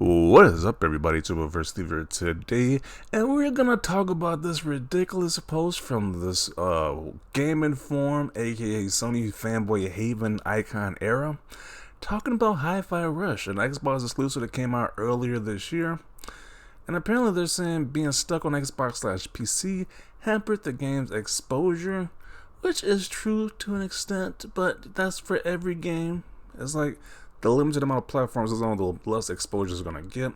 What is up, everybody? Tuberversity today, and we're gonna talk about this ridiculous post from this Game Inform, aka Sony fanboy haven icon era, talking about Hi-Fi Rush, an Xbox exclusive that came out earlier this year. And apparently, they're saying being stuck on Xbox/PC hampered the game's exposure, which is true to an extent, but that's for every game. It's like the limited amount of platforms is on, the less exposure is going to get.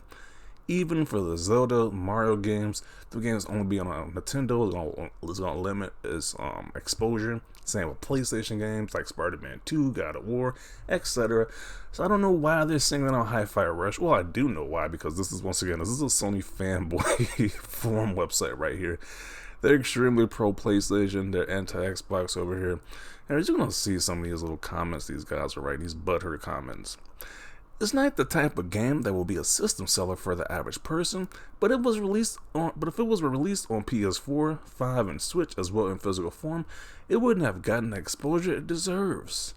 Even for the Zelda, Mario games, the games only be on a Nintendo is going to limit its exposure. Same with PlayStation games like Spider-Man 2, God of War, etc. So I don't know why they're singling out Hi-Fi Rush. Well, I do know why, because this is a Sony fanboy forum website right here. They're extremely pro PlayStation. They're anti Xbox over here. And you're gonna see some of these little comments these guys are writing, these butthurt comments. It's not the type of game that will be a system seller for the average person, but if it was released on PS4, 5, and Switch as well in physical form, it wouldn't have gotten the exposure it deserves.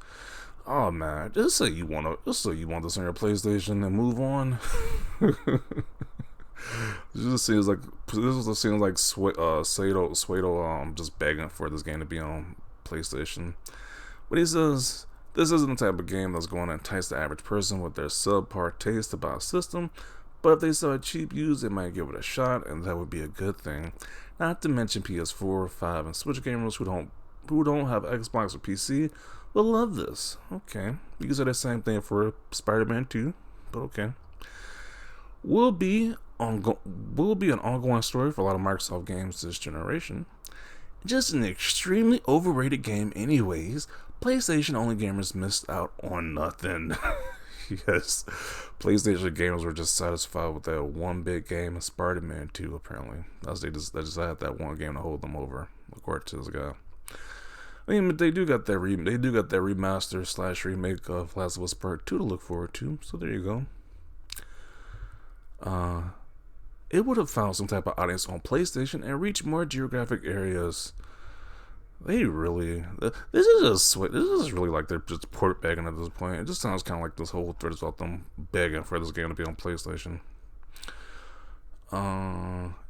Oh man, just say you want this on your PlayStation and move on. This seems like Seudo just begging for this game to be on PlayStation. But he says this isn't the type of game that's going to entice the average person with their subpar taste about a system, but if they saw it cheap used, they might give it a shot, and that would be a good thing. Not to mention PS4, 5, and Switch gamers who don't have Xbox or PC will love this. Okay, you can say the same thing for Spider-Man 2, but okay. Will be an ongoing story for a lot of Microsoft games this generation. Just an extremely overrated game anyways. PlayStation only gamers missed out on nothing. Yes, PlayStation gamers were just satisfied with that one big game of Spider-Man 2 apparently. They just had that one game to hold them over, according to this guy. I mean, but they do got that remaster / remake of Last of Us Part 2 to look forward to, so there you go. It would have found some type of audience on PlayStation and reached more geographic areas. This is really like they're just port begging at this point. It just sounds kind of like this whole thread is about them begging for this game to be on PlayStation.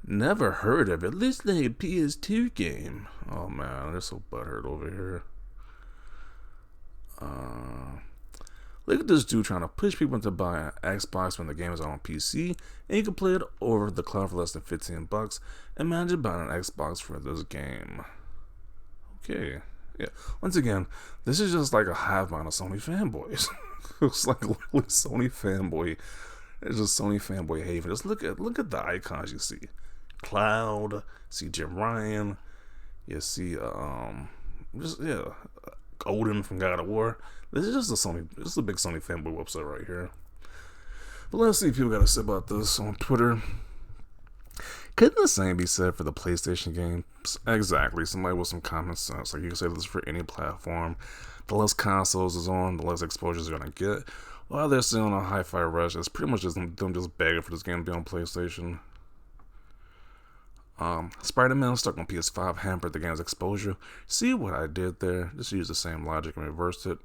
Never heard of it. At least they a PS2 game. Oh man, they're so butthurt over here. Look at this dude trying to push people into buying an Xbox when the game is on PC, and you can play it over the cloud for less than $15. Imagine buying an Xbox for this game. Okay, yeah. Once again, this is just like a hive mind of Sony fanboys. It's like literally Sony fanboy. It's just Sony fanboy haven. Just look at the icons you see. Cloud. See Jim Ryan. You see Odin from God of War. This is just a big Sony fanboy website right here. But let's see if people got to say about this on Twitter. Couldn't the same be said for the PlayStation games? Exactly. Somebody with some common sense. Like, you can say this for any platform. The less consoles is on, the less exposure you're going to get. While they're still on a Hi-Fi Rush, it's pretty much just them just begging for this game to be on PlayStation. Spider-Man stuck on PS5 hampered the game's exposure. See what I did there? Just use the same logic and reversed it.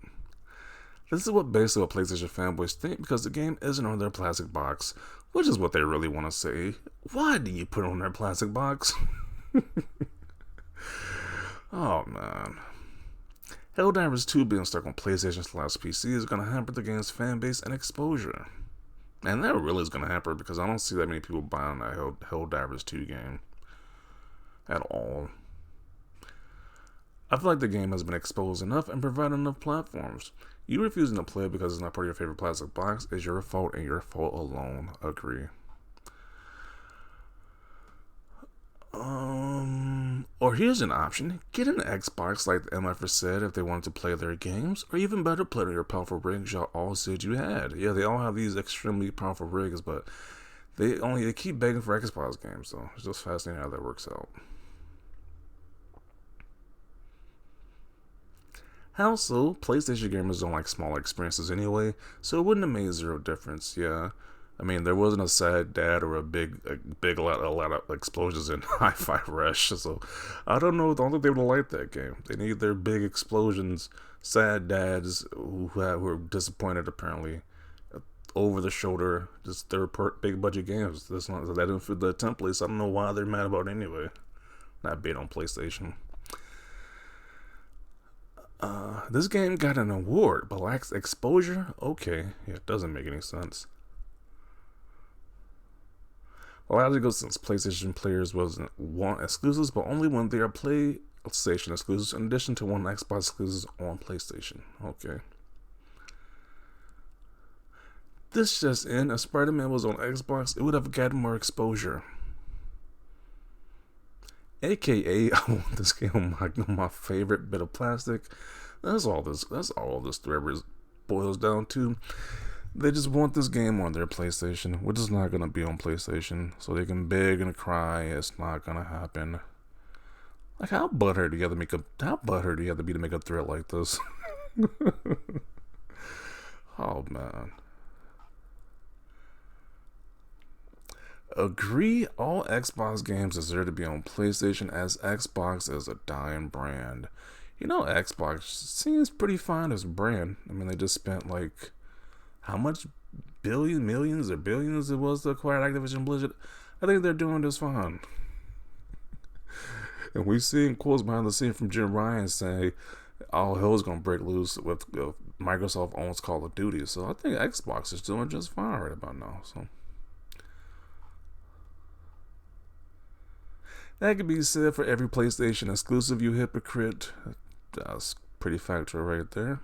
This is what PlayStation fanboys think because the game isn't on their plastic box, which is what they really want to say. Why do you put it on their plastic box? Oh man. Helldivers 2 being stuck on PlayStation/PC is going to hamper the game's fan base and exposure. And that really is going to hamper because I don't see that many people buying that Helldivers 2 game at all. I feel like the game has been exposed enough and provided enough platforms. You refusing to play it because it's not part of your favorite plastic box is your fault and your fault alone. Agree. Or here's an option. Get an Xbox like the MFers said if they wanted to play their games, or even better, play your powerful rigs y'all all said you had. Yeah, they all have these extremely powerful rigs, but they keep begging for Xbox games, so it's just fascinating how that works out. How so? PlayStation gamers don't like smaller experiences anyway, so it wouldn't have made zero difference. Yeah, I mean there wasn't a sad dad or a lot of explosions in Hi-Fi Rush, so I don't know. I don't think they would have liked that game. They need their big explosions, sad dads who are disappointed apparently over the shoulder, just big budget games. That's not that didn't fit the templates. I don't know why they're mad about it anyway. Not being on PlayStation. This game got an award, but lacks exposure. Okay, yeah, it doesn't make any sense. Logical since PlayStation players wasn't want exclusives, but only when they are PlayStation exclusives, in addition to one Xbox exclusives on PlayStation. Okay. This just in, if Spider-Man was on Xbox, it would have gotten more exposure. AKA, I want this game on my favorite bit of plastic. That's all this thread boils down to. They just want this game on their PlayStation, which is not gonna be on PlayStation, so they can beg and cry. It's not gonna happen. Like, how butthurt do you have to be to make a thread like this? Oh man. Agree, all Xbox games deserve to be on PlayStation, as Xbox is a dying brand. You know, Xbox seems pretty fine as a brand. I mean, they just spent like how much millions or billions it was to acquire Activision Blizzard. I think they're doing just fine. And we've seen quotes behind the scene from Jim Ryan saying all hell's gonna break loose with Microsoft owns Call of Duty. So I think Xbox is doing just fine right about now. So that could be said for every PlayStation exclusive, you hypocrite. That's pretty factual right there.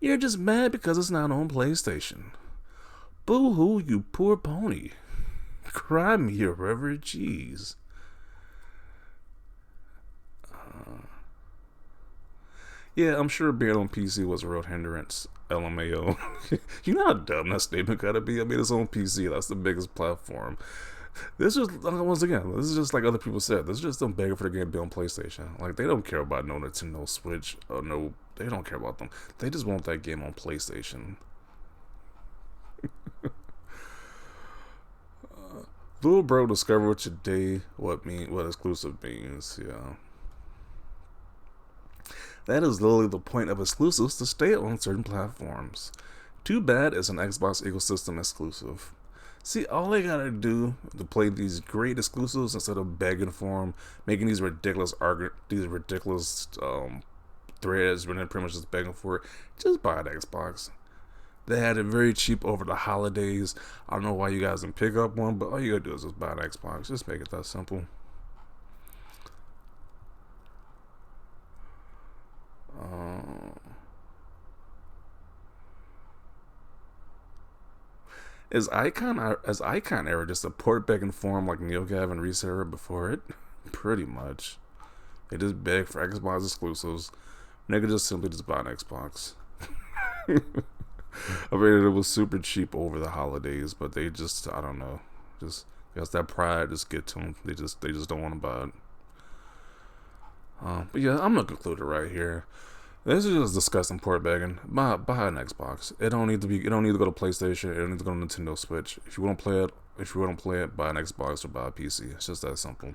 You're just mad because it's not on PlayStation. Boo-hoo, you poor pony. Cry me a river of cheese. Yeah, I'm sure being on PC was a real hindrance. LMAO. You know how dumb that statement gotta be? I mean, it's on PC. That's the biggest platform. This is, once again, this is just like other people said. This is just them begging for the game to be on PlayStation. Like, they don't care about no Nintendo Switch or no. They don't care about them. They just want that game on PlayStation. Little bro discovered today what exclusive means. Yeah, that is literally the point of exclusives, to stay on certain platforms. Too bad it's an Xbox ecosystem exclusive. See, all they gotta do to play these great exclusives instead of begging for them, making these ridiculous threads when they're pretty much just begging for it, just buy an Xbox. They had it very cheap over the holidays. I don't know why you guys didn't pick up one, but all you gotta do is just buy an Xbox. Just make it that simple. Is Icon era just a port begging form like NeoGAF and Reserva before it? Pretty much. They just beg for Xbox exclusives. Nigga just simply just buy an Xbox. I mean, it was super cheap over the holidays, but they just, I don't know, just guess that pride just get to them. They just don't want to buy it. But yeah, I'm gonna conclude it right here. This is just disgusting port begging. Buy an Xbox. It don't need to go to PlayStation. It don't need to go to Nintendo Switch. If you want to play it, buy an Xbox or buy a PC. It's just that simple.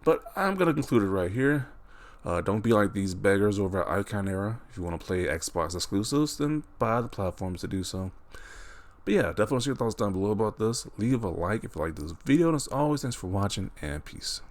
But I'm gonna conclude it right here. Don't be like these beggars over at Icon era. If you want to play Xbox exclusives, then buy the platforms to do so. But yeah, definitely share your thoughts down below about this. Leave a like if you like this video. And as always, thanks for watching, and peace.